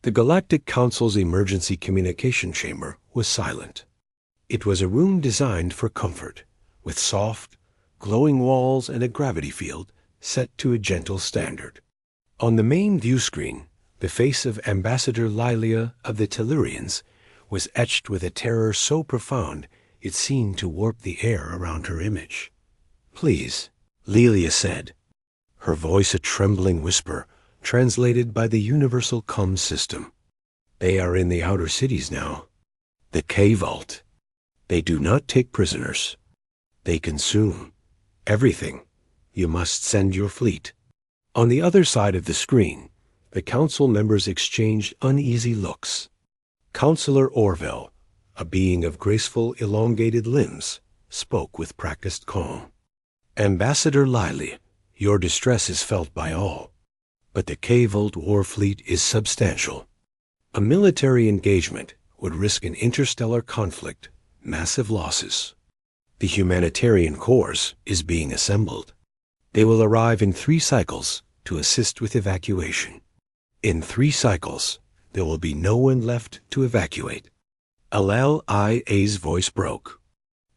The Galactic Council's emergency communication chamber was silent. It was a room designed for comfort, with soft, glowing walls and a gravity field set to a gentle standard. On the main view screen, the face of Ambassador Lilia of the Tellurians was etched with a terror so profound it seemed to warp the air around her image. "Please," Lilia said, her voice a trembling whisper translated by the universal comm system. "They are in the outer cities now. The K-Vault. They do not take prisoners. They consume everything. You must send your fleet." On the other side of the screen, the council members exchanged uneasy looks. Counselor Orville, a being of graceful, elongated limbs, spoke with practiced calm. "Ambassador Liley, your distress is felt by all, but the K-Vault war fleet is substantial. A military engagement would risk an interstellar conflict, massive losses. The humanitarian corps is being assembled. They will arrive in 3 cycles to assist with evacuation. In 3 cycles, there will be no one left to evacuate." Alel Ia's voice broke.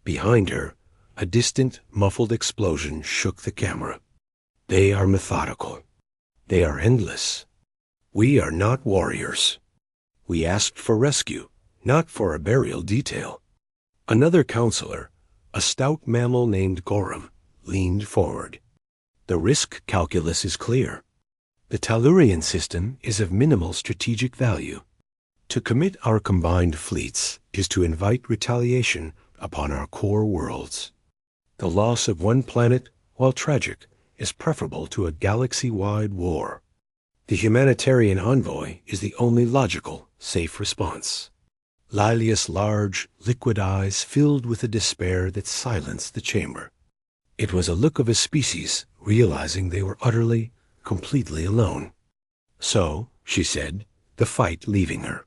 Behind her, a distant, muffled explosion shook the camera. "They are methodical. They are endless. We are not warriors. We asked for rescue, not for a burial detail." Another counselor, a stout mammal named Gorham, leaned forward. "The risk calculus is clear. The Tellurian system is of minimal strategic value. To commit our combined fleets is to invite retaliation upon our core worlds. The loss of one planet, while tragic, is preferable to a galaxy-wide war. The humanitarian envoy is the only logical, safe response." Lilia's large, liquid eyes filled with a despair that silenced the chamber. It was a look of a species realizing they were utterly, completely alone. "So," she said, the fight leaving her,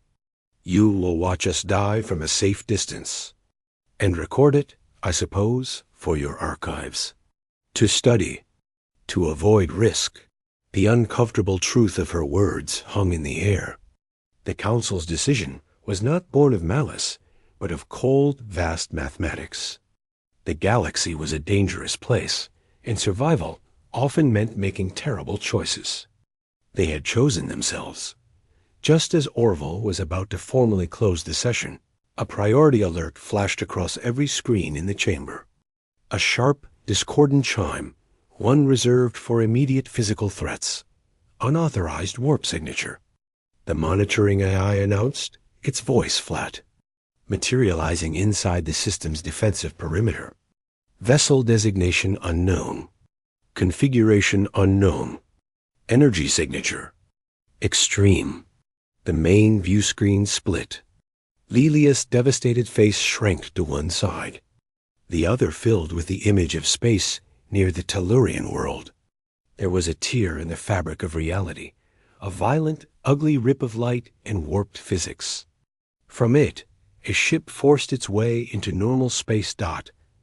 "you will watch us die from a safe distance. And record it, I suppose, for your archives. To study, to avoid risk." The uncomfortable truth of her words hung in the air. The Council's decision was not born of malice, but of cold, vast mathematics. The galaxy was a dangerous place, and survival often meant making terrible choices. They had chosen themselves. Just as Orville was about to formally close the session, a priority alert flashed across every screen in the chamber. A sharp, discordant chime, one reserved for immediate physical threats. Unauthorized warp signature. The monitoring AI announced, its voice flat, materializing inside the system's defensive perimeter. "Vessel designation unknown. Configuration unknown. Energy signature. Extreme." The main view screen split. Lilia's devastated face shrank to one side. The other filled with the image of space near the Tellurian world. There was a tear in the fabric of reality, a violent, ugly rip of light and warped physics. From it, a ship forced its way into normal space.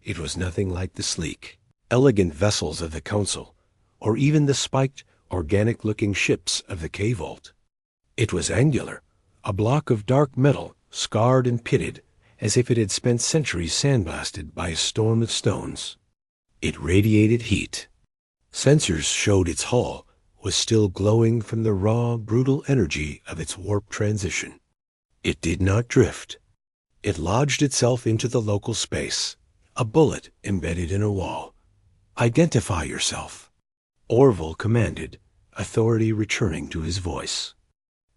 It was nothing like the sleek, elegant vessels of the Council, or even the spiked, organic-looking ships of the K-Vault. It was angular, a block of dark metal, scarred and pitted, as if it had spent centuries sandblasted by a storm of stones. It radiated heat. Sensors showed its hull was still glowing from the raw, brutal energy of its warp transition. It did not drift. It lodged itself into the local space, a bullet embedded in a wall. "Identify yourself," Orville commanded, authority returning to his voice.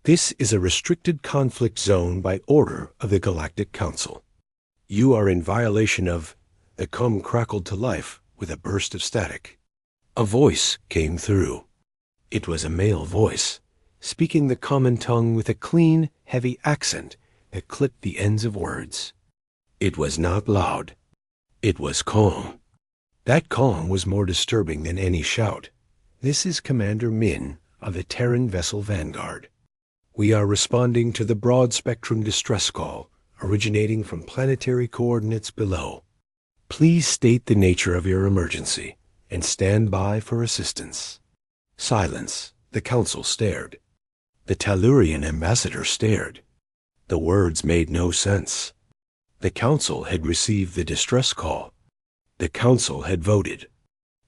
"This is a restricted conflict zone by order of the Galactic Council. You are in violation of—" The comm crackled to life with a burst of static. A voice came through. It was a male voice, speaking the common tongue with a clean, heavy accent that clipped the ends of words. It was not loud. It was calm. That calm was more disturbing than any shout. "This is Commander Min of the Terran vessel Vanguard. We are responding to the broad-spectrum distress call originating from planetary coordinates below. Please state the nature of your emergency and stand by for assistance." Silence. The Council stared. The Tellurian ambassador stared. The words made no sense. The council had received the distress call. The council had voted.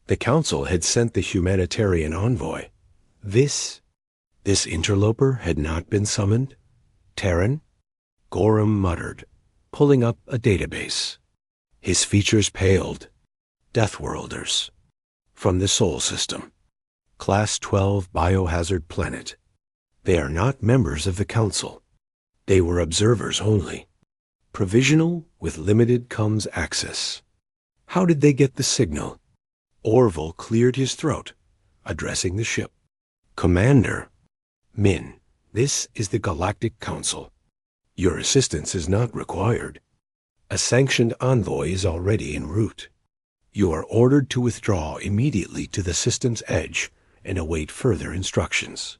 The council had sent the humanitarian envoy. This interloper had not been summoned? Terran? Gorham muttered, pulling up a database. His features paled. Deathworlders. From the Sol system. Class 12 biohazard planet. They are not members of the council. They were observers only. Provisional with limited comms access. How did they get the signal? Orville cleared his throat, addressing the ship. Commander. Min, this is the Galactic Council. Your assistance is not required. A sanctioned envoy is already en route. You are ordered to withdraw immediately to the system's edge and await further instructions.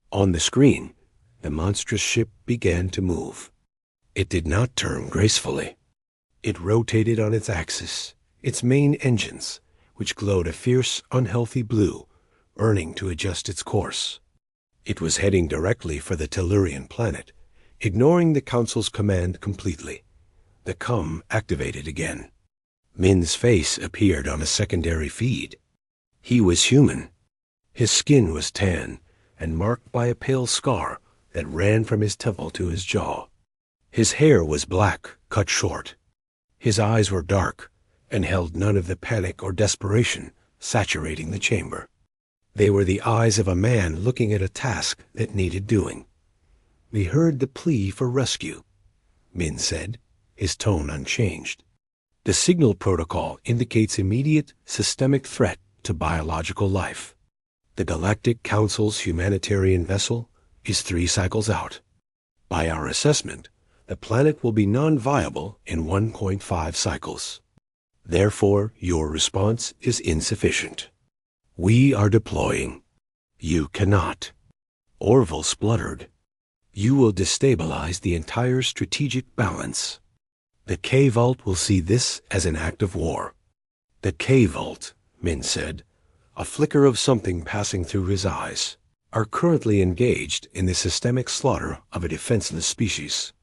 On the screen, the monstrous ship began to move. It did not turn gracefully. It rotated on its axis, its main engines, which glowed a fierce, unhealthy blue, burning to adjust its course. It was heading directly for the Tellurian planet, ignoring the Council's command completely. The comm activated again. Min's face appeared on a secondary feed. He was human. His skin was tan and marked by a pale scar that ran from his temple to his jaw. His hair was black, cut short. His eyes were dark and held none of the panic or desperation saturating the chamber. They were the eyes of a man looking at a task that needed doing. We heard the plea for rescue, Min said, his tone unchanged. The signal protocol indicates immediate systemic threat to biological life. The Galactic Council's humanitarian vessel is 3 cycles out. By our assessment, the planet will be non-viable in 1.5 cycles. Therefore, your response is insufficient. We are deploying. You cannot. Orville spluttered. You will destabilize the entire strategic balance. The K-Vault will see this as an act of war. The K-Vault, Min said, a flicker of something passing through his eyes, are currently engaged in the systemic slaughter of a defenseless species.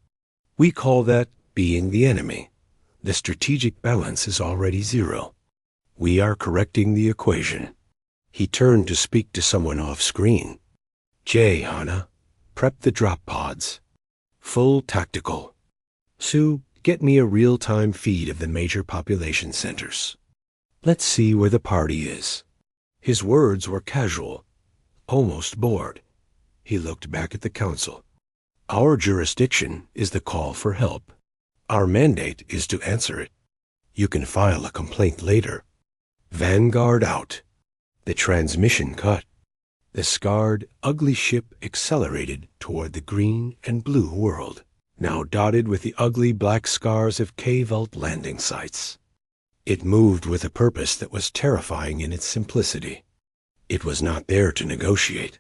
We call that being the enemy. The strategic balance is already 0. We are correcting the equation. He turned to speak to someone off-screen. Jay, Hana, prep the drop pods. Full tactical. Sue, get me a real-time feed of the major population centers. Let's see where the party is. His words were casual, almost bored. He looked back at the council. Our jurisdiction is the call for help. Our mandate is to answer it. You can file a complaint later. Vanguard out. The transmission cut. The scarred, ugly ship accelerated toward the green and blue world, now dotted with the ugly black scars of K-Vault landing sites. It moved with a purpose that was terrifying in its simplicity. It was not there to negotiate.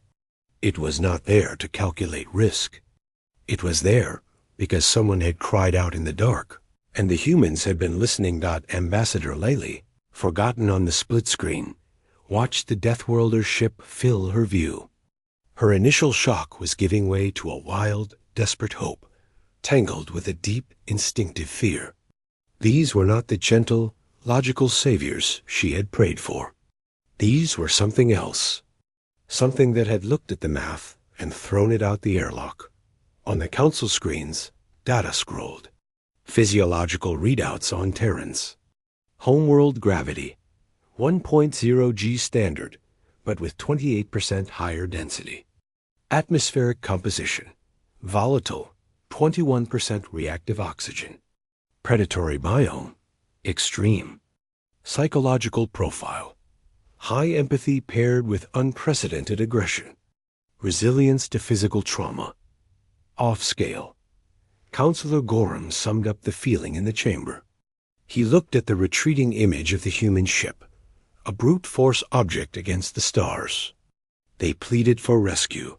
It was not there to calculate risk. It was there because someone had cried out in the dark, and the humans had been listening. Ambassador Laley, forgotten on the split screen, watched the Deathworlders ship fill her view. Her initial shock was giving way to a wild, desperate hope, tangled with a deep, instinctive fear. These were not the gentle, logical saviors she had prayed for. These were something else, something that had looked at the math and thrown it out the airlock. On the council screens, data scrolled. Physiological readouts on Terrans. Homeworld gravity, 1.0 G standard, but with 28% higher density. Atmospheric composition, volatile, 21% reactive oxygen. Predatory biome, extreme. Psychological profile, high empathy paired with unprecedented aggression. Resilience to physical trauma. Off scale. Counselor Gorham summed up the feeling in the chamber. He looked at the retreating image of the human ship, a brute force object against the stars. They pleaded for rescue,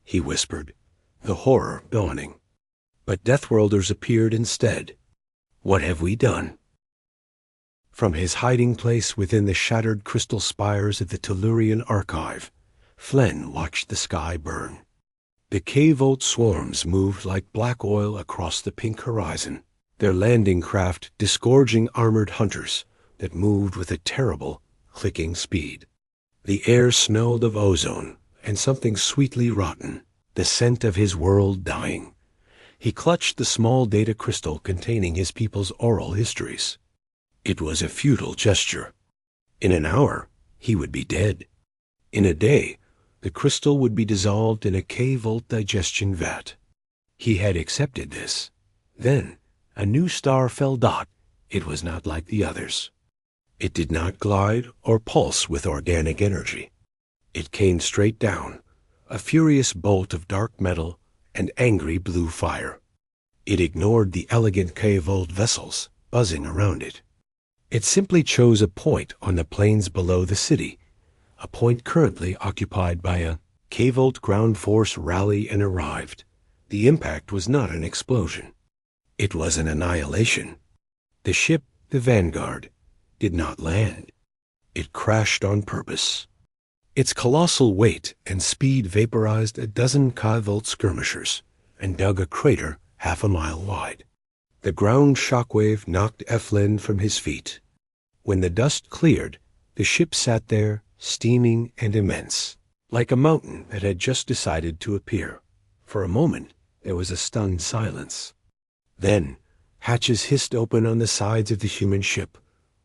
he whispered, the horror dawning. But Deathworlders appeared instead. What have we done? From his hiding place within the shattered crystal spires of the Tellurian archive, Flenn watched the sky burn. The K-Volt swarms moved like black oil across the pink horizon, their landing craft disgorging armored hunters that moved with a terrible, clicking speed. The air smelled of ozone and something sweetly rotten, the scent of his world dying. He clutched the small data crystal containing his people's oral histories. It was a futile gesture. In an hour, he would be dead. In a day, the crystal would be dissolved in a K-Volt digestion vat. He had accepted this. Then, a new star fell dot. It was not like the others. It did not glide or pulse with organic energy. It came straight down, a furious bolt of dark metal and angry blue fire. It ignored the elegant K-Volt vessels buzzing around it. It simply chose a point on the plains below the city, a point currently occupied by a K-Volt ground force rally and arrived. The impact was not an explosion. It was an annihilation. The ship, the Vanguard, did not land. It crashed on purpose. Its colossal weight and speed vaporized a dozen K-Volt skirmishers and dug a crater half a mile wide. The ground shockwave knocked Eflin from his feet. When the dust cleared, the ship sat there, steaming and immense, like a mountain that had just decided to appear. For a moment, there was a stunned silence. Then, hatches hissed open on the sides of the human ship.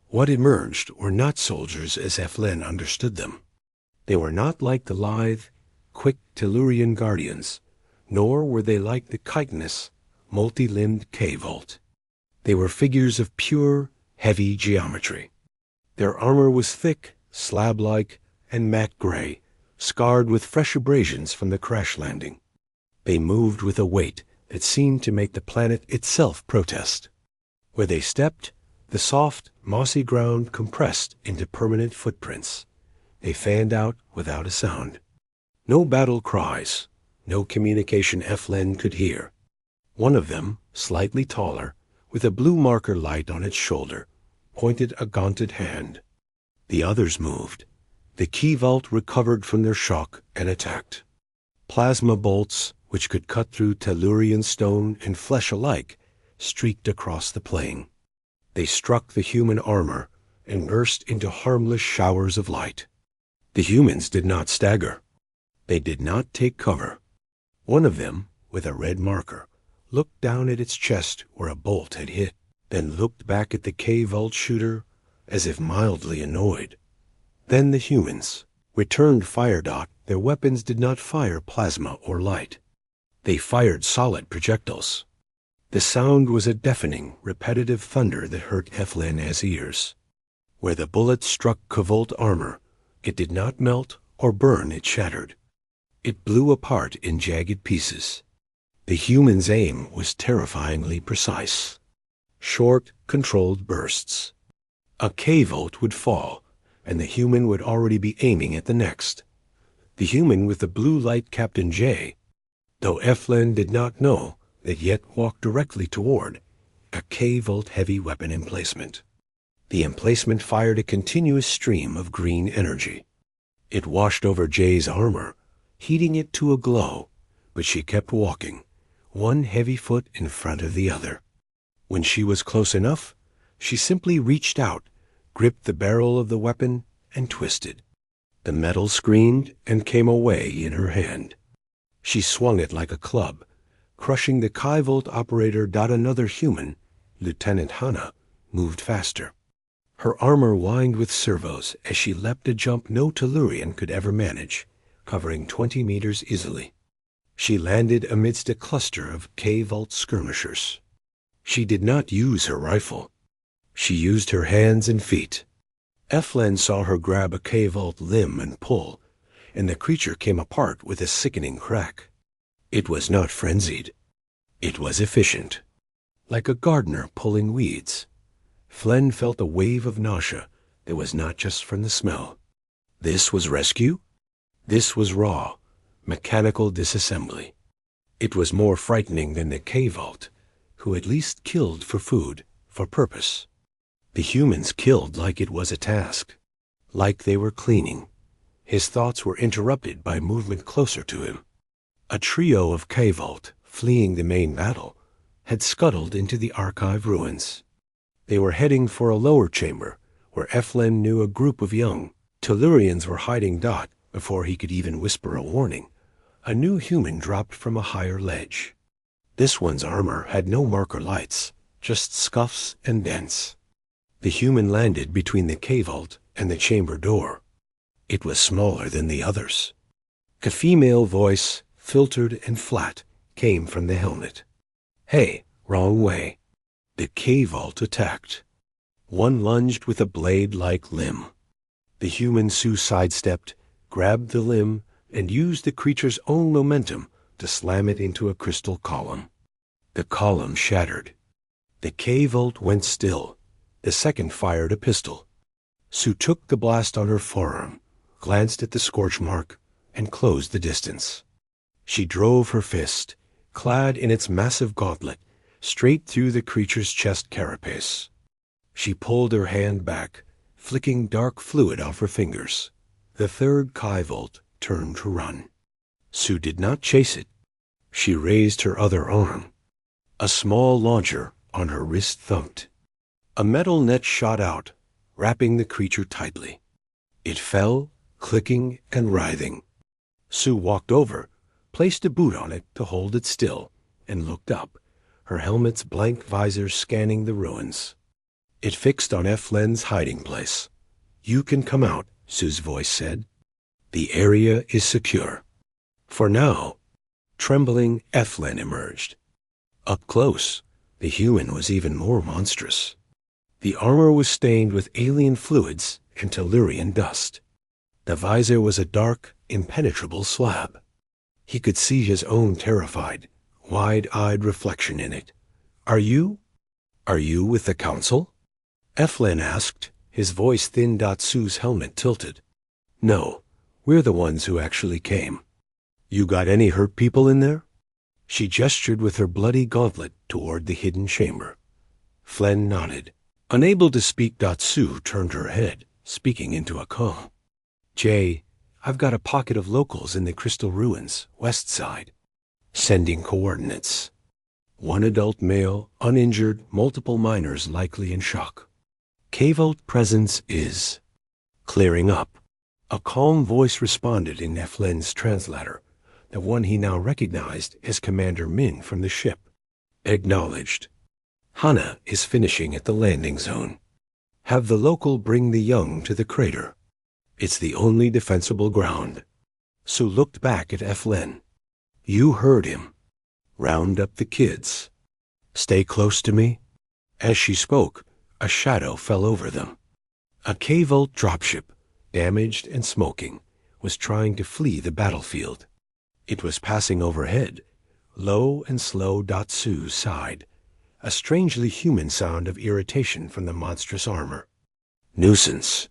What emerged were not soldiers as Eflin understood them. They were not like the lithe, quick Tellurian guardians, nor were they like the chitinous, multi-limbed K-Volt. They were figures of pure, heavy geometry. Their armor was thick, slab-like, and matte gray, scarred with fresh abrasions from the crash landing. They moved with a weight that seemed to make the planet itself protest. Where they stepped, the soft, mossy ground compressed into permanent footprints. They fanned out without a sound. No battle cries, no communication Eflin could hear. One of them, slightly taller, with a blue marker light on its shoulder, pointed a gaunted hand. The others moved. The K-Volt recovered from their shock and attacked. Plasma bolts, which could cut through Tellurian stone and flesh alike, streaked across the plain. They struck the human armor and burst into harmless showers of light. The humans did not stagger. They did not take cover. One of them, with a red marker, looked down at its chest where a bolt had hit, then looked back at the K-Volt shooter as if mildly annoyed. Then the humans returned fire dot. Their weapons did not fire plasma or light. They fired solid projectiles. The sound was a deafening, repetitive thunder that hurt Eflin's ears. Where the bullet struck K-Volt armor, it did not melt or burn, it shattered. It blew apart in jagged pieces. The human's aim was terrifyingly precise. Short, controlled bursts. A K-Volt would fall, and the human would already be aiming at the next. The human with the blue light Captain J, though Eflin did not know, that yet walked directly toward a K-Volt heavy weapon emplacement. The emplacement fired a continuous stream of green energy. It washed over Jay's armor, heating it to a glow, but she kept walking, one heavy foot in front of the other. When she was close enough, she simply reached out, gripped the barrel of the weapon, and twisted. The metal screamed and came away in her hand. She swung it like a club, crushing the K-Volt operator. Another human, Lieutenant Hana, moved faster. Her armor whined with servos as she leapt a jump no Tellurian could ever manage, covering 20 meters easily. She landed amidst a cluster of K-Volt skirmishers. She did not use her rifle. She used her hands and feet. Eflin saw her grab a K-Volt limb and pull, and the creature came apart with a sickening crack. It was not frenzied. It was efficient. Like a gardener pulling weeds. Flen felt a wave of nausea that was not just from the smell. This was rescue? This was raw, mechanical disassembly. It was more frightening than the K-Volt, who at least killed for food, for purpose. The humans killed like it was a task, like they were cleaning. His thoughts were interrupted by movement closer to him. A trio of K-Vault, fleeing the main battle, had scuttled into the archive ruins. They were heading for a lower chamber, where Eflen knew a group of young Tellurians were hiding. Before he could even whisper a warning, a new human dropped from a higher ledge. This one's armor had no marker lights, just scuffs and dents. The human landed between the K-Vault and the chamber door. It was smaller than the others. A female voice, filtered and flat, came from the helmet. "Hey, wrong way." The K-Vault attacked. One lunged with a blade-like limb. The human Sue sidestepped, grabbed the limb, and used the creature's own momentum to slam it into a crystal column. The column shattered. The K-Vault went still. The second fired a pistol. Sue took the blast on her forearm, glanced at the scorch mark, and closed the distance. She drove her fist, clad in its massive gauntlet, straight through the creature's chest carapace. She pulled her hand back, flicking dark fluid off her fingers. The third K-Vault turned to run. Sue did not chase it. She raised her other arm. A small launcher on her wrist thumped. A metal net shot out, wrapping the creature tightly. It fell, clicking and writhing. Sue walked over, placed a boot on it to hold it still, and looked up, her helmet's blank visor scanning the ruins. It fixed on Eflen's hiding place. "You can come out," Sue's voice said. "The area is secure." For now. Trembling, Eflen emerged. Up close, the human was even more monstrous. The armor was stained with alien fluids and Tellurian dust. The visor was a dark, impenetrable slab. He could see his own terrified, wide-eyed reflection in it. Are you with the Council?" Eflen asked, his voice thin. Sue's helmet tilted. "No, we're the ones who actually came. You got any hurt people in there?" She gestured with her bloody gauntlet toward the hidden chamber. Flen nodded. Unable to speak, Sue turned her head, speaking into a comm. "Jay, I've got a pocket of locals in the Crystal Ruins, west side. Sending coordinates. One adult male, uninjured, multiple minors likely in shock. K-Vault presence is clearing up." A calm voice responded in Eflen's translator, the one he now recognized as Commander Min from the ship. "Acknowledged. Hana is finishing at the landing zone. Have the local bring the young to the crater. It's the only defensible ground." Sue looked back at Eflen. "You heard him. Round up the kids. Stay close to me." As she spoke, a shadow fell over them. A K-Vault dropship, damaged and smoking, was trying to flee the battlefield. It was passing overhead, low and slow. Sue sighed, a strangely human sound of irritation from the monstrous armor. "Nuisance."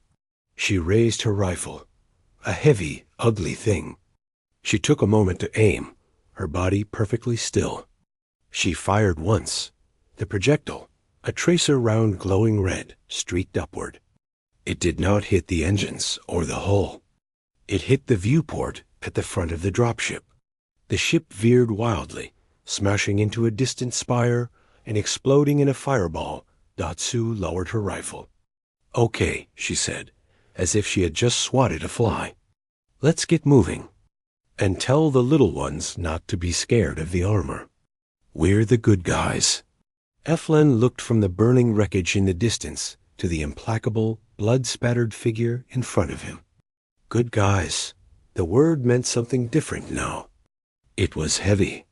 She raised her rifle, a heavy, ugly thing. She took a moment to aim, her body perfectly still. She fired once. The projectile, a tracer round glowing red, streaked upward. It did not hit the engines or the hull. It hit the viewport at the front of the dropship. The ship veered wildly, smashing into a distant spire and exploding in a fireball. Sue lowered her rifle. "Okay," she said, as if she had just swatted a fly. "Let's get moving. And tell the little ones not to be scared of the armor. We're the good guys." Eflen looked from the burning wreckage in the distance to the implacable, blood-spattered figure in front of him. Good guys. The word meant something different now. It was heavy.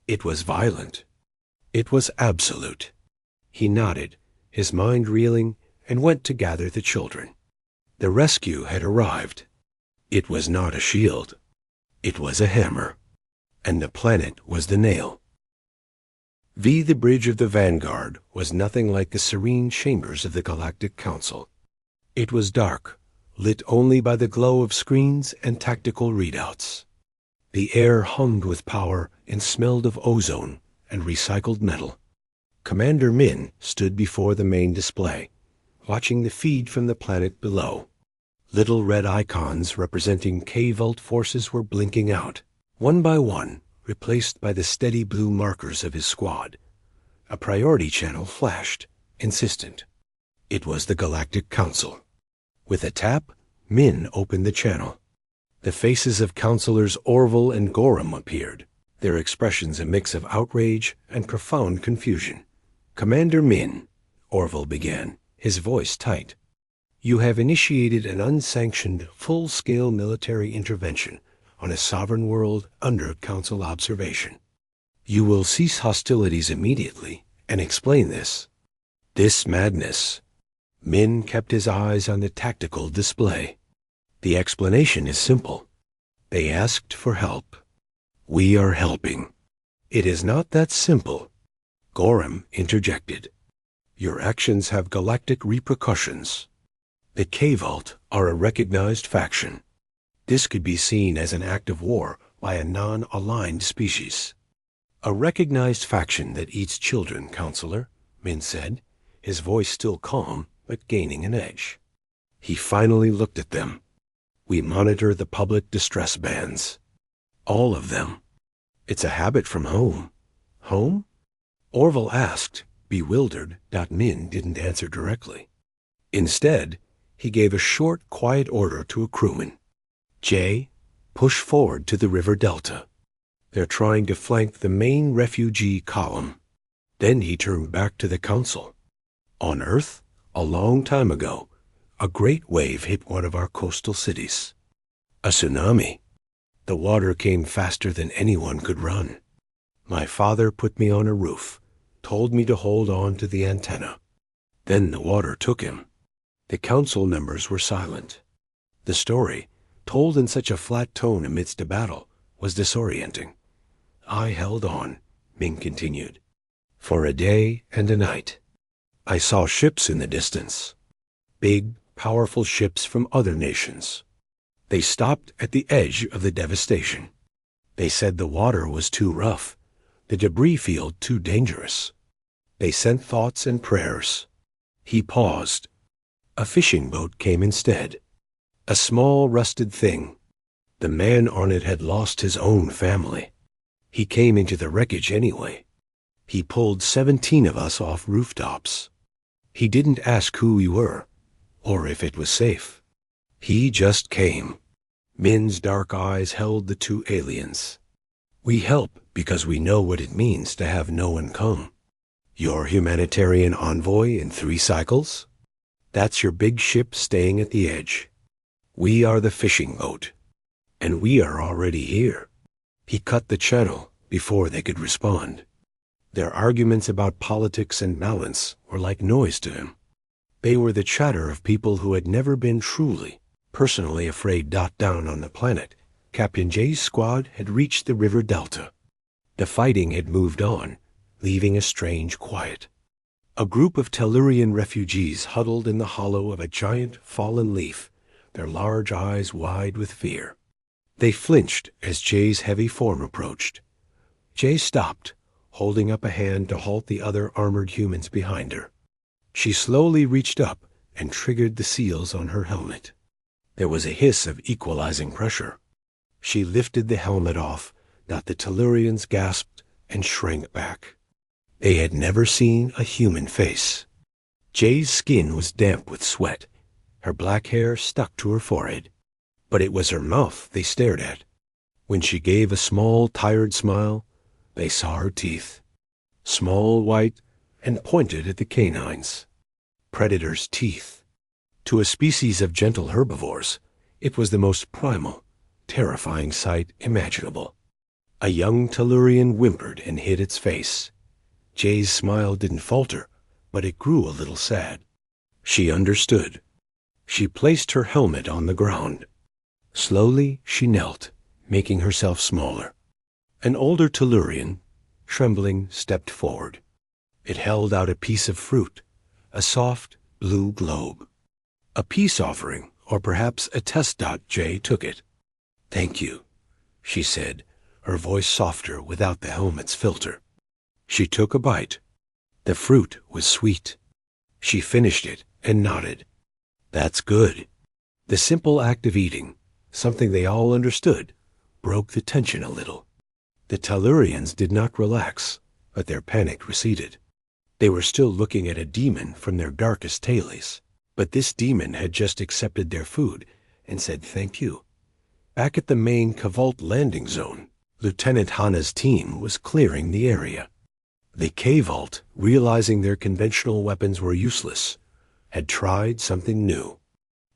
It was violent. It was absolute. He nodded, his mind reeling, and went to gather the children. The rescue had arrived. It was not a shield. It was a hammer. And the planet was the nail. The bridge of the Vanguard was nothing like the serene chambers of the Galactic Council. It was dark, lit only by the glow of screens and tactical readouts. The air hummed with power and smelled of ozone and recycled metal. Commander Min stood before the main display, watching the feed from the planet below. Little red icons representing K-Vault forces were blinking out. one by one, replaced by the steady blue markers of his squad. A priority channel flashed, insistent. It was the Galactic Council. With a tap, Min opened the channel. The faces of Counselors Orville and Gorham appeared, their expressions a mix of outrage and profound confusion. "Commander Min," Orville began, his voice tight, "you have initiated an unsanctioned, full-scale military intervention on a sovereign world under Council observation. You will cease hostilities immediately and explain this." This madness. Min kept his eyes on the tactical display. The explanation is simple. They asked for help. We are helping. It is not that simple. Gorham interjected. Your actions have galactic repercussions. The K-Vault are a recognized faction. This could be seen as an act of war by a non-aligned species. A recognized faction that eats children, Counselor, Min said, his voice still calm, but gaining an edge. He finally looked at them. We monitor the public distress bands. All of them. It's a habit from home. Home? Orville asked, bewildered that Min didn't answer directly. Instead, he gave a short, quiet order to a crewman. Jay, push forward to the river delta. They're trying to flank the main refugee column. Then he turned back to the Council. On Earth, a long time ago, a great wave hit one of our coastal cities. A tsunami. The water came faster than anyone could run. My father put me on a roof, told me to hold on to the antenna. Then the water took him. The Council members were silent. The story, told in such a flat tone amidst a battle, was disorienting. I held on, Ming continued, for a day and a night. I saw ships in the distance. Big, powerful ships from other nations. They stopped at the edge of the devastation. They said the water was too rough, the debris field too dangerous. They sent thoughts and prayers. He paused. A fishing boat came instead. A small rusted thing. The man on it had lost his own family. He came into the wreckage anyway. He pulled 17 of us off rooftops. He didn't ask who we were, or if it was safe. He just came. Min's dark eyes held the two aliens. We help because we know what it means to have no one come. Your humanitarian envoy in 3 cycles? That's your big ship staying at the edge. We are the fishing boat, and we are already here. He cut the channel before they could respond. Their arguments about politics and balance were like noise to him. They were the chatter of people who had never been truly, personally afraid. Down on the planet, Captain Jay's squad had reached the river delta. The fighting had moved on, leaving a strange quiet. A group of Tellurian refugees huddled in the hollow of a giant fallen leaf, their large eyes wide with fear. They flinched as Jay's heavy form approached. Jay stopped, holding up a hand to halt the other armored humans behind her. She slowly reached up and triggered the seals on her helmet. There was a hiss of equalizing pressure. She lifted the helmet off, that the Tellurians gasped and shrank back. They had never seen a human face. Jay's skin was damp with sweat. Her black hair stuck to her forehead. But it was her mouth they stared at. When she gave a small, tired smile, they saw her teeth. Small, white, and pointed at the canines. Predators' teeth. To a species of gentle herbivores, it was the most primal, terrifying sight imaginable. A young Tellurian whimpered and hid its face. Jay's smile didn't falter, but it grew a little sad. She understood. She placed her helmet on the ground. Slowly she knelt, making herself smaller. An older Tellurian, trembling, stepped forward. It held out a piece of fruit, a soft blue globe. A peace offering, or perhaps a test. Jay took it. Thank you, she said, her voice softer without the helmet's filter. She took a bite. The fruit was sweet. She finished it and nodded. That's good. The simple act of eating, something they all understood, broke the tension a little. The Tellurians did not relax, but their panic receded. They were still looking at a demon from their darkest tailies, but this demon had just accepted their food and said thank you. Back at the main Kvault landing zone, Lieutenant Hana's team was clearing the area. The K-Vault, realizing their conventional weapons were useless, had tried something new.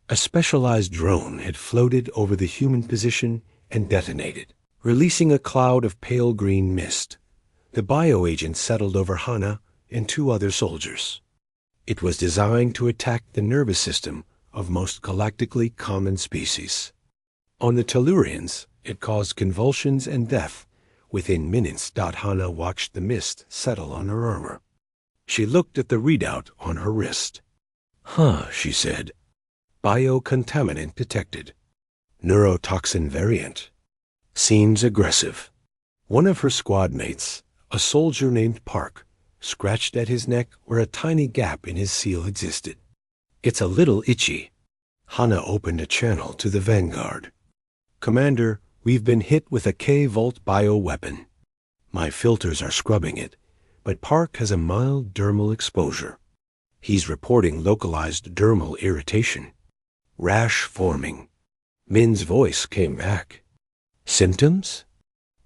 A specialized drone had floated over the human position and detonated, releasing a cloud of pale green mist. The bioagent settled over Hana and 2 other soldiers. It was designed to attack the nervous system of most galactically common species. On the Tellurians, it caused convulsions and death. Within minutes, Hana watched the mist settle on her armor. She looked at the readout on her wrist. She said. Biocontaminant detected. Neurotoxin variant. Seems aggressive. One of her squad mates, a soldier named Park, scratched at his neck where a tiny gap in his seal existed. It's a little itchy. Hana opened a channel to the Vanguard. Commander, we've been hit with a K-Vault bioweapon. My filters are scrubbing it, but Park has a mild dermal exposure. He's reporting localized dermal irritation. Rash forming. Min's voice came back. Symptoms?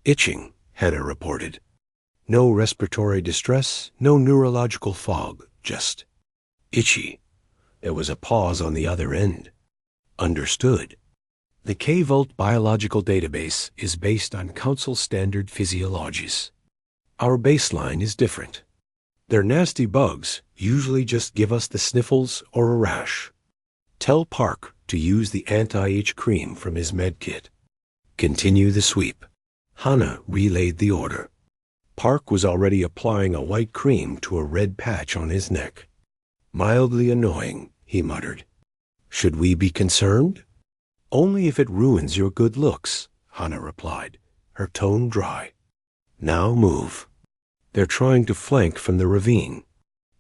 Itching, Hana reported. No respiratory distress, no neurological fog, just itchy. There was a pause on the other end. Understood. The K-Vault biological database is based on Council standard physiologies. Our baseline is different. Their nasty bugs usually just give us the sniffles or a rash. Tell Park to use the anti-itch cream from his med kit. Continue the sweep. Hana relayed the order. Park was already applying a white cream to a red patch on his neck. Mildly annoying, he muttered. Should we be concerned? Only if it ruins your good looks, Hana replied, her tone dry. Now move. They're trying to flank from the ravine.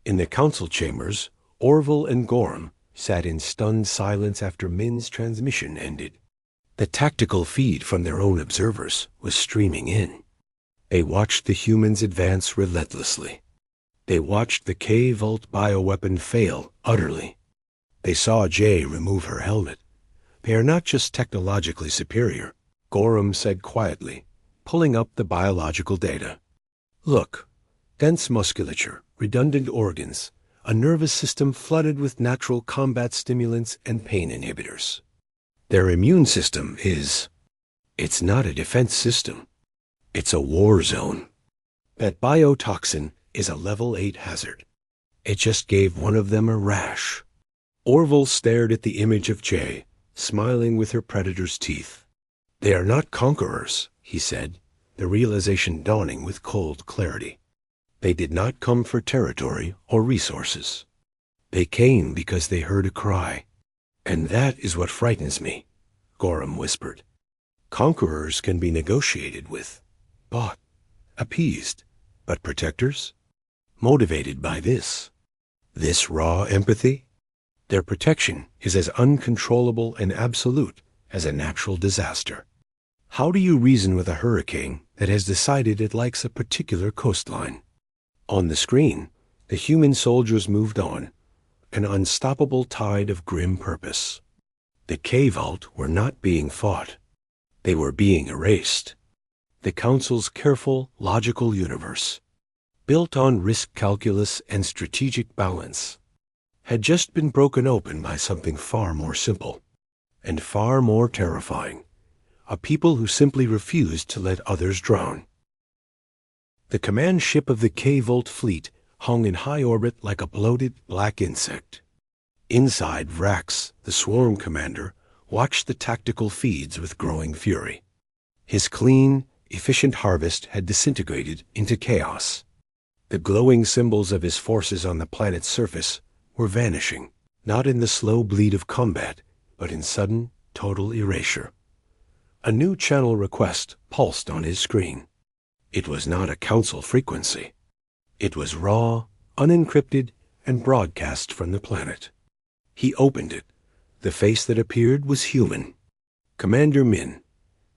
In the council chambers, Orville and Gorham sat in stunned silence after Min's transmission ended. The tactical feed from their own observers was streaming in. They watched the humans advance relentlessly. They watched the K-Vault bioweapon fail utterly. They saw Jay remove her helmet. They are not just technologically superior, Gorham said quietly, pulling up the biological data. Look, dense musculature, redundant organs, a nervous system flooded with natural combat stimulants and pain inhibitors. Their immune system it's not a defense system. It's a war zone. That biotoxin is a level 8 hazard. It just gave one of them a rash. Orville stared at the image of Jay, smiling with her predator's teeth. They are not conquerors, he said, the realization dawning with cold clarity. They did not come for territory or resources. They came because they heard a cry. And that is what frightens me, Gorham whispered. Conquerors can be negotiated with, bought, appeased, but protectors? Motivated by this raw empathy? Their protection is as uncontrollable and absolute as a natural disaster. How do you reason with a hurricane that has decided it likes a particular coastline? On the screen, the human soldiers moved on, an unstoppable tide of grim purpose. The K-Vault were not being fought. They were being erased. The Council's careful, logical universe, built on risk calculus and strategic balance, had just been broken open by something far more simple and far more terrifying, a people who simply refused to let others drown. The command ship of the K-Vault fleet hung in high orbit like a bloated black insect. Inside, Vrax, the swarm commander, watched the tactical feeds with growing fury. His clean, efficient harvest had disintegrated into chaos. The glowing symbols of his forces on the planet's surface were vanishing, not in the slow bleed of combat, but in sudden, total erasure. A new channel request pulsed on his screen. It was not a council frequency. It was raw, unencrypted, and broadcast from the planet. He opened it. The face that appeared was human. Commander Min,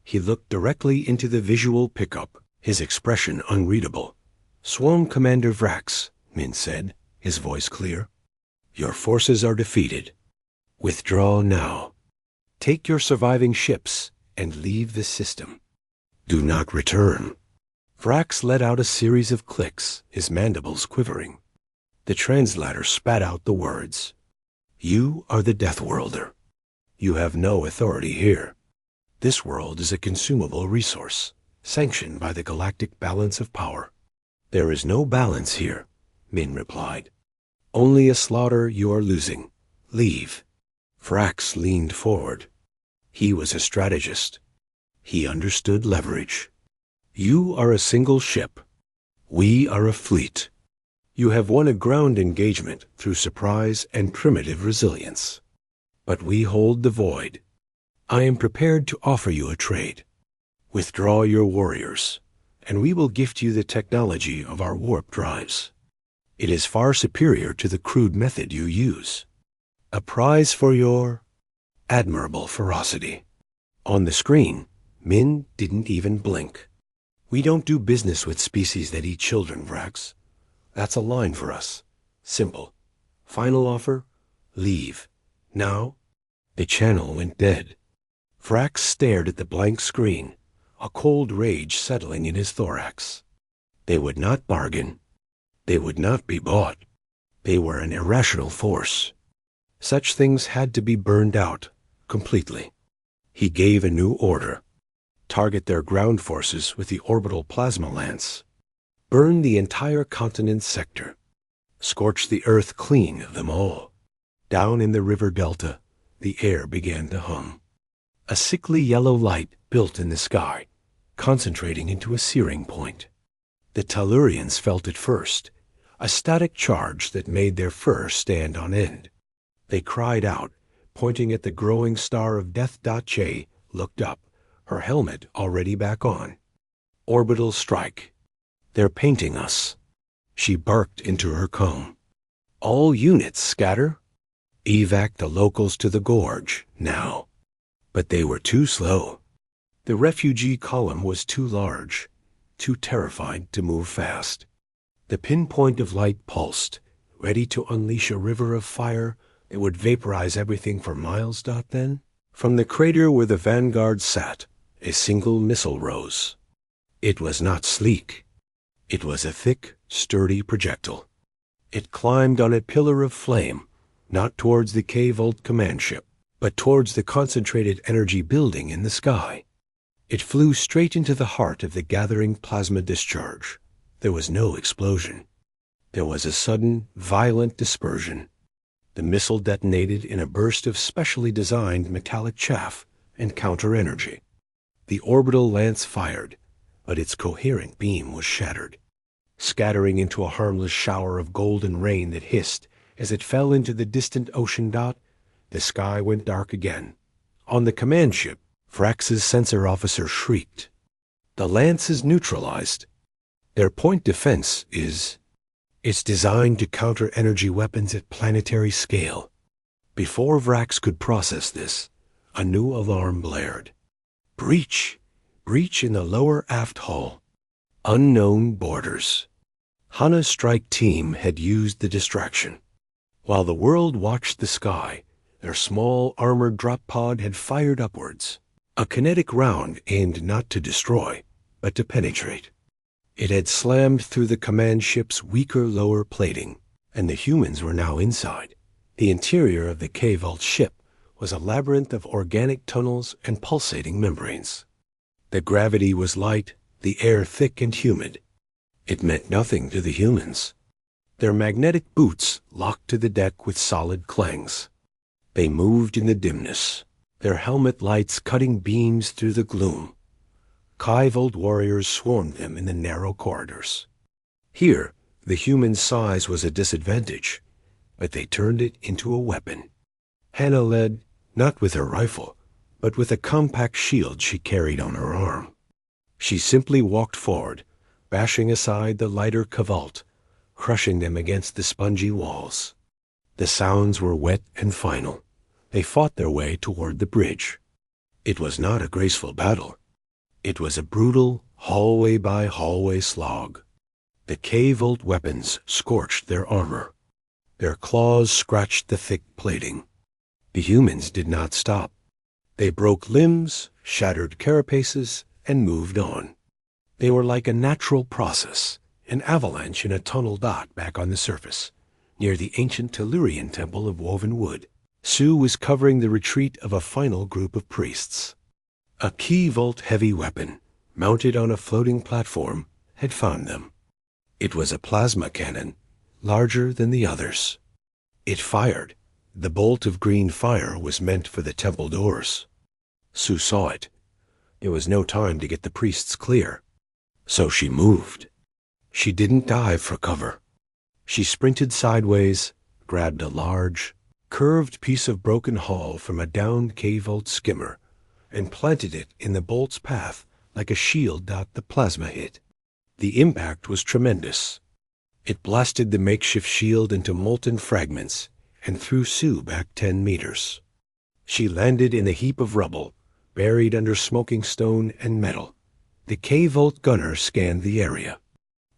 He looked directly into the visual pickup, his expression unreadable. "Swarm Commander Vrax," Min said, his voice clear. "Your forces are defeated. Withdraw now. Take your surviving ships and leave the system. Do not return." Vrax let out a series of clicks, his mandibles quivering. The translator spat out the words. "You are the Deathworlder. You have no authority here. This world is a consumable resource, sanctioned by the galactic balance of power." "There is no balance here," Min replied. "Only a slaughter you are losing. Leave." Vrax leaned forward. He was a strategist. He understood leverage. "You are a single ship. We are a fleet. You have won a ground engagement through surprise and primitive resilience. But we hold the void. I am prepared to offer you a trade. Withdraw your warriors, and we will gift you the technology of our warp drives. It is far superior to the crude method you use. A prize for your admirable ferocity." On the screen, Min didn't even blink. "We don't do business with species that eat children, Vrax. That's a line for us. Simple. Final offer? Leave. Now?" The channel went dead. Vrax stared at the blank screen, a cold rage settling in his thorax. They would not bargain. They would not be bought. They were an irrational force. Such things had to be burned out, completely. He gave a new order. Target their ground forces with the orbital plasma lance. Burn the entire continent sector. Scorch the earth clean of them all. Down in the river delta, the air began to hum. A sickly yellow light built in the sky, concentrating into a searing point. The Tellurians felt it first, a static charge that made their fur stand on end. They cried out, pointing at the growing star of death. J looked up, her helmet already back on. "Orbital strike. They're painting us." She barked into her comb. "All units scatter. Evac the locals to the gorge, now." But they were too slow. The refugee column was too large, too terrified to move fast. The pinpoint of light pulsed, ready to unleash a river of fire that would vaporize everything for miles. Then, from the crater where the vanguard sat, a single missile rose. It was not sleek. It was a thick, sturdy projectile. It climbed on a pillar of flame, not towards the K-Volt command ship, but towards the concentrated energy building in the sky. It flew straight into the heart of the gathering plasma discharge. There was no explosion. There was a sudden, violent dispersion. The missile detonated in a burst of specially designed metallic chaff and counter-energy. The orbital lance fired, but its coherent beam was shattered, scattering into a harmless shower of golden rain that hissed as it fell into the distant ocean. The sky went dark again. On the command ship, Vrax's sensor officer shrieked. "The lance is neutralized. Their point defense is... It's designed to counter energy weapons at planetary scale." Before Vrax could process this, a new alarm blared. "Breach! Breach in the lower aft hull. Unknown borders." Hana's strike team had used the distraction. While the world watched the sky, their small armored drop pod had fired upwards. A kinetic round aimed not to destroy, but to penetrate. It had slammed through the command ship's weaker lower plating, and the humans were now inside. The interior of the K-Vault ship was a labyrinth of organic tunnels and pulsating membranes. The gravity was light, the air thick and humid. It meant nothing to the humans. Their magnetic boots locked to the deck with solid clangs. They moved in the dimness, their helmet lights cutting beams through the gloom. K-Vault warriors swarmed them in the narrow corridors. Here, the human size was a disadvantage, but they turned it into a weapon. Hana led, not with her rifle, but with a compact shield she carried on her arm. She simply walked forward, bashing aside the lighter K-Vault, crushing them against the spongy walls. The sounds were wet and final. They fought their way toward the bridge. It was not a graceful battle. It was a brutal, hallway-by-hallway slog. The K-Volt weapons scorched their armor. Their claws scratched the thick plating. The humans did not stop. They broke limbs, shattered carapaces, and moved on. They were like a natural process, an avalanche in a tunnel dot back on the surface, near the ancient Tellurian temple of woven wood. Sue was covering the retreat of a final group of priests. A K-Volt heavy weapon, mounted on a floating platform, had found them. It was a plasma cannon, larger than the others. It fired. The bolt of green fire was meant for the temple doors. Sue saw it. There was no time to get the priests clear. So she moved. She didn't dive for cover. She sprinted sideways, grabbed a large, curved piece of broken hull from a downed K-Volt skimmer, and planted it in the bolt's path like a shield the plasma hit. The impact was tremendous. It blasted the makeshift shield into molten fragments and threw Sue back 10 meters. She landed in a heap of rubble, buried under smoking stone and metal. The K-Volt gunner scanned the area.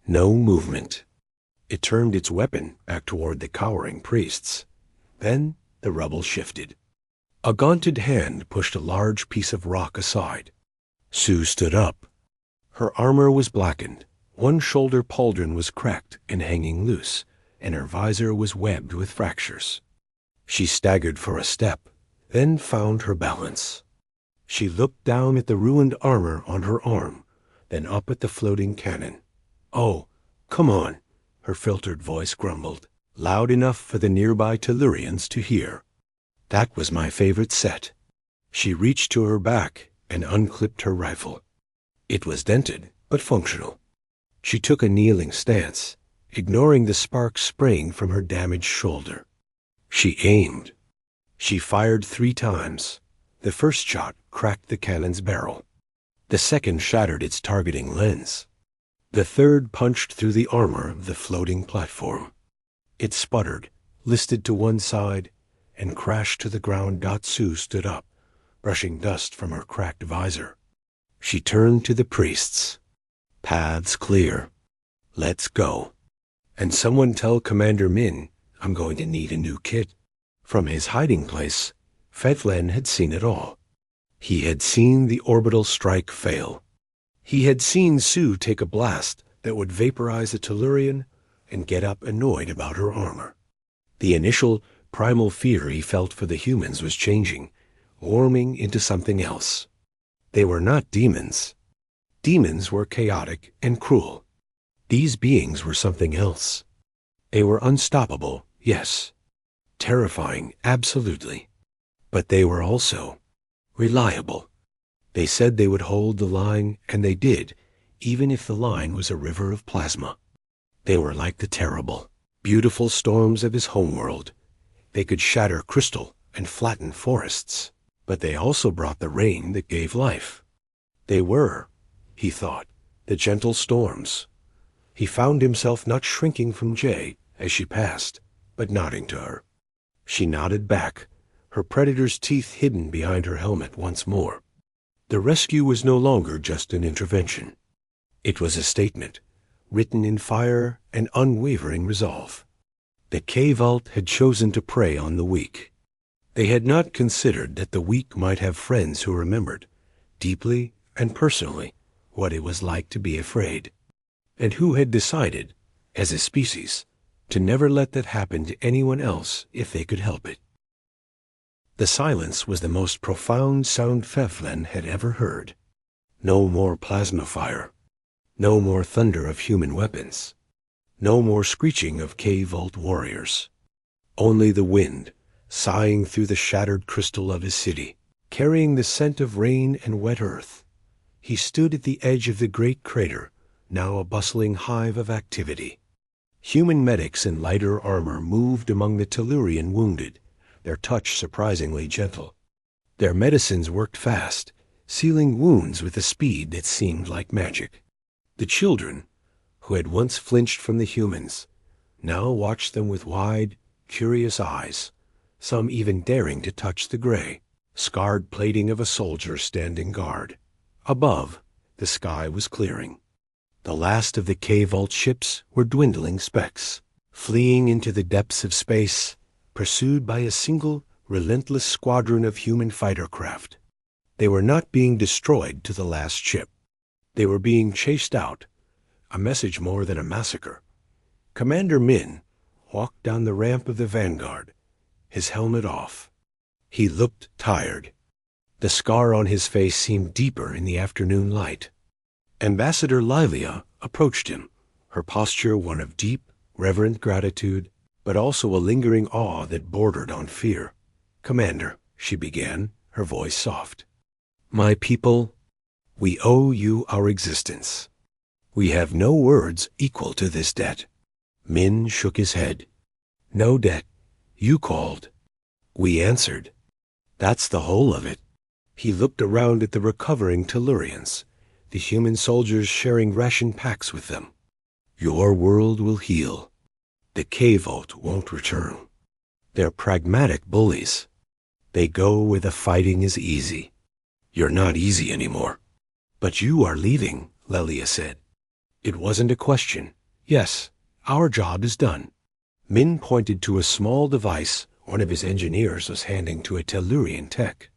No movement. It turned its weapon back toward the cowering priests. Then the rubble shifted. A gaunted hand pushed a large piece of rock aside. Sue stood up. Her armor was blackened. One shoulder pauldron was cracked and hanging loose, and her visor was webbed with fractures. She staggered for a step, then found her balance. She looked down at the ruined armor on her arm, then up at the floating cannon. "Oh, come on," her filtered voice grumbled, loud enough for the nearby Tellurians to hear. "That was my favorite set." She reached to her back and unclipped her rifle. It was dented, but functional. She took a kneeling stance, ignoring the sparks spraying from her damaged shoulder. She aimed. She fired 3 times. The first shot cracked the cannon's barrel. The second shattered its targeting lens. The third punched through the armor of the floating platform. It sputtered, listed to one side, and crashed to the ground. Sue stood up, brushing dust from her cracked visor. She turned to the priests. "Paths clear. Let's go. And someone tell Commander Min I'm going to need a new kit." From his hiding place, Fetlen had seen it all. He had seen the orbital strike fail. He had seen Sue take a blast that would vaporize a Tellurian and get up annoyed about her armor. The initial primal fear he felt for the humans was changing, warming into something else. They were not demons. Demons were chaotic and cruel. These beings were something else. They were unstoppable, yes. Terrifying, absolutely. But they were also reliable. They said they would hold the line, and they did, even if the line was a river of plasma. They were like the terrible, beautiful storms of his homeworld. They could shatter crystal and flatten forests, but they also brought the rain that gave life. They were, he thought, the gentle storms. He found himself not shrinking from Jay as she passed, but nodding to her. She nodded back, her predator's teeth hidden behind her helmet once more. The rescue was no longer just an intervention. It was a statement, written in fire and unwavering resolve. The K-Volt had chosen to prey on the weak. They had not considered that the weak might have friends who remembered, deeply and personally, what it was like to be afraid, and who had decided, as a species, to never let that happen to anyone else if they could help it. The silence was the most profound sound Feflen had ever heard. No more plasma fire. No more thunder of human weapons. No more screeching of K-Volt warriors. Only the wind, sighing through the shattered crystal of his city, carrying the scent of rain and wet earth. He stood at the edge of the great crater, now a bustling hive of activity. Human medics in lighter armor moved among the Tellurian wounded, their touch surprisingly gentle. Their medicines worked fast, sealing wounds with a speed that seemed like magic. The children, who had once flinched from the humans, now watched them with wide, curious eyes, some even daring to touch the gray, scarred plating of a soldier standing guard. Above, The sky was clearing. The last of the K-Vault ships were dwindling specks, fleeing into the depths of space, pursued by a single, relentless squadron of human fighter craft. They were not being destroyed to the last ship. They were being chased out, a message more than a massacre. Commander Min walked down the ramp of the Vanguard, his helmet off. He looked tired. The scar on his face seemed deeper in the afternoon light. Ambassador Lilia approached him, her posture one of deep, reverent gratitude, but also a lingering awe that bordered on fear. "Commander," she began, her voice soft. "My people, we owe you our existence. We have no words equal to this debt." Min shook his head. "No debt. You called. We answered. That's the whole of it." He looked around at the recovering Tellurians, the human soldiers sharing ration packs with them. "Your world will heal. The K-Vault won't return. They're pragmatic bullies. They go where the fighting is easy. You're not easy anymore." "But you are leaving," Lelia said. It wasn't a question. "Yes, our job is done." Min pointed to a small device one of his engineers was handing to a Tellurian tech.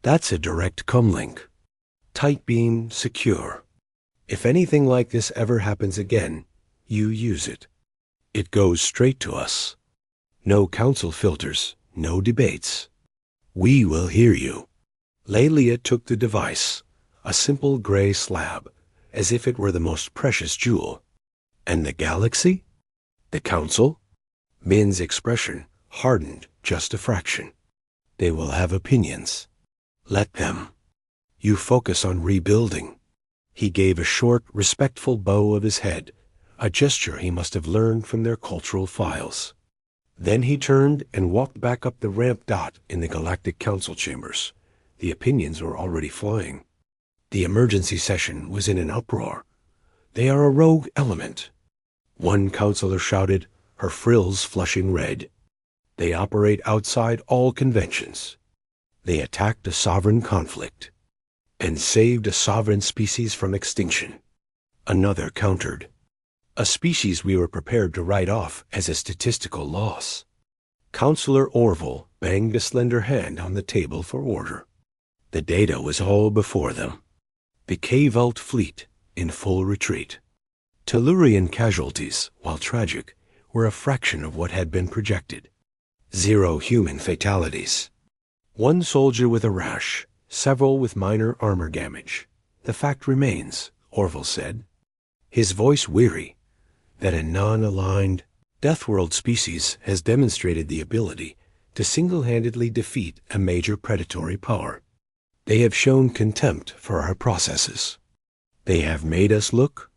"That's a direct comlink. Tight beam, secure. If anything like this ever happens again, you use it. It goes straight to us. No council filters, no debates. We will hear you." Lelia took the device, a simple gray slab, as if it were the most precious jewel. "And the galaxy? The council?" Min's expression hardened just a fraction. "They will have opinions. Let them. You focus on rebuilding." He gave a short, respectful bow of his head, a gesture he must have learned from their cultural files. Then he turned and walked back up the ramp dot in the Galactic Council chambers. The opinions were already flying. The emergency session was in an uproar. "They are a rogue element," one counselor shouted, her frills flushing red. "They operate outside all conventions. They attacked a sovereign conflict and saved a sovereign species from extinction." Another countered, "A species we were prepared to write off as a statistical loss." Counselor Orville banged a slender hand on the table for order. The data was all before them. The K-Vault fleet in full retreat. Tellurian casualties, while tragic, were a fraction of what had been projected. 0 human fatalities. 1 soldier with a rash, several with minor armor damage. "The fact remains," Orville said, his voice weary, "that a non-aligned Deathworld species has demonstrated the ability to single-handedly defeat a major predatory power. They have shown contempt for our processes. They have made us look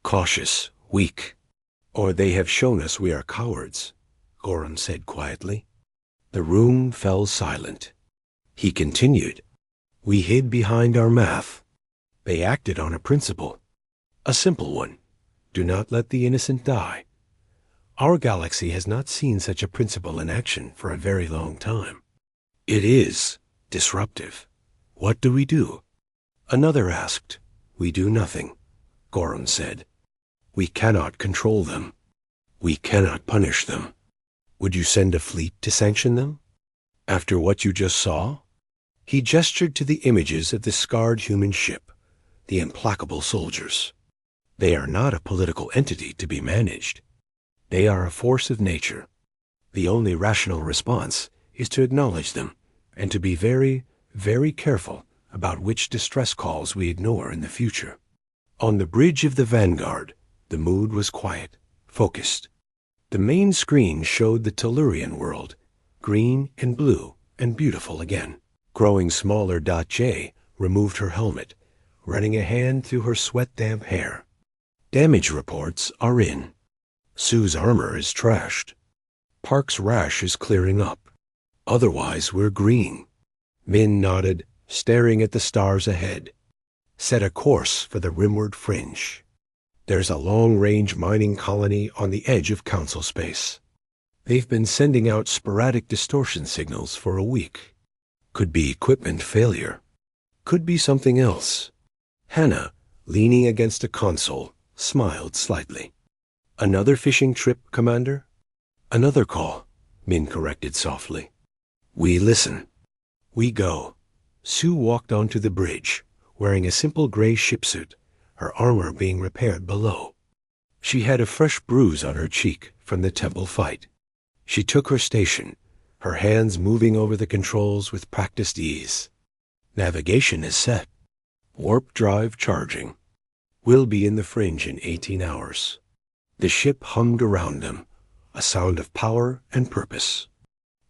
cautious, weak, or they have shown us we are cowards," Gorham said quietly. The room fell silent. He continued, "We hid behind our math. They acted on a principle, a simple one. Do not let the innocent die. Our galaxy has not seen such a principle in action for a very long time. It is disruptive. What do we do?" Another asked. "We do nothing," Gorham said. "We cannot control them. We cannot punish them. Would you send a fleet to sanction them? After what you just saw?" He gestured to the images of the scarred human ship, the implacable soldiers. "They are not a political entity to be managed. They are a force of nature. The only rational response is to acknowledge them and to be very, very careful about which distress calls we ignore in the future." On the bridge of the Vanguard, the mood was quiet, focused. The main screen showed the Tellurian world, green and blue and beautiful again. Growing smaller, J removed her helmet, running a hand through her sweat-damp hair. "Damage reports are in. Sue's armor is trashed. Park's rash is clearing up. Otherwise, we're green." Min nodded, staring at the stars ahead. "Set a course for the rimward fringe. There's a long-range mining colony on the edge of council space. They've been sending out sporadic distortion signals for a week. Could be equipment failure. Could be something else. Hannah, leaning against a console, smiled slightly. "Another fishing trip, Commander?" "Another call," Min corrected softly. "We listen. We go." Sue walked onto the bridge, wearing a simple gray shipsuit, her armor being repaired below. She had a fresh bruise on her cheek from the temple fight. She took her station, her hands moving over the controls with practiced ease. "Navigation is set. Warp drive charging. We'll be in the fringe in 18 hours. The ship hummed around them, a sound of power and purpose.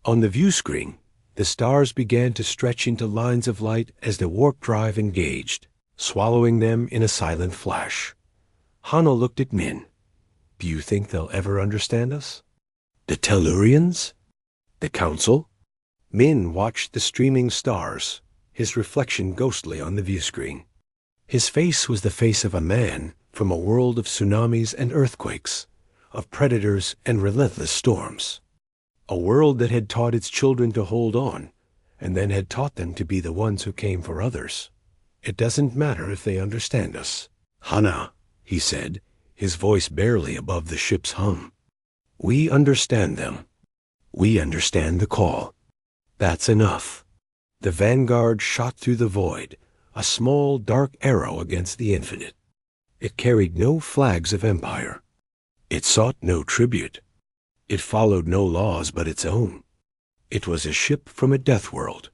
On the view screen, the stars began to stretch into lines of light as the warp drive engaged, swallowing them in a silent flash. Hana looked at Min. "Do you think they'll ever understand us?" "The Tellurians? The Council?" Min watched the streaming stars, his reflection ghostly on the view screen. His face was the face of a man from a world of tsunamis and earthquakes, of predators and relentless storms. A world that had taught its children to hold on, and then had taught them to be the ones who came for others. "It doesn't matter if they understand us, Hana," he said, his voice barely above the ship's hum. "We understand them. We understand the call. That's enough." The Vanguard shot through the void, a small dark arrow against the infinite. It carried no flags of empire. It sought no tribute. It followed no laws but its own. It was a ship from a death world,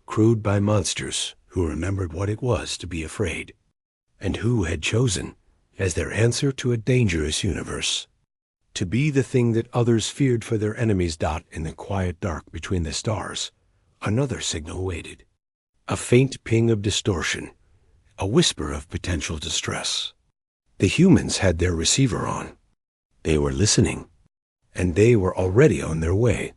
crewed by monsters who remembered what it was to be afraid, and who had chosen, as their answer to a dangerous universe, to be the thing that others feared for their enemies. In the quiet dark between the stars, another signal waited. A faint ping of distortion, a whisper of potential distress. The humans had their receiver on. They were listening, and they were already on their way.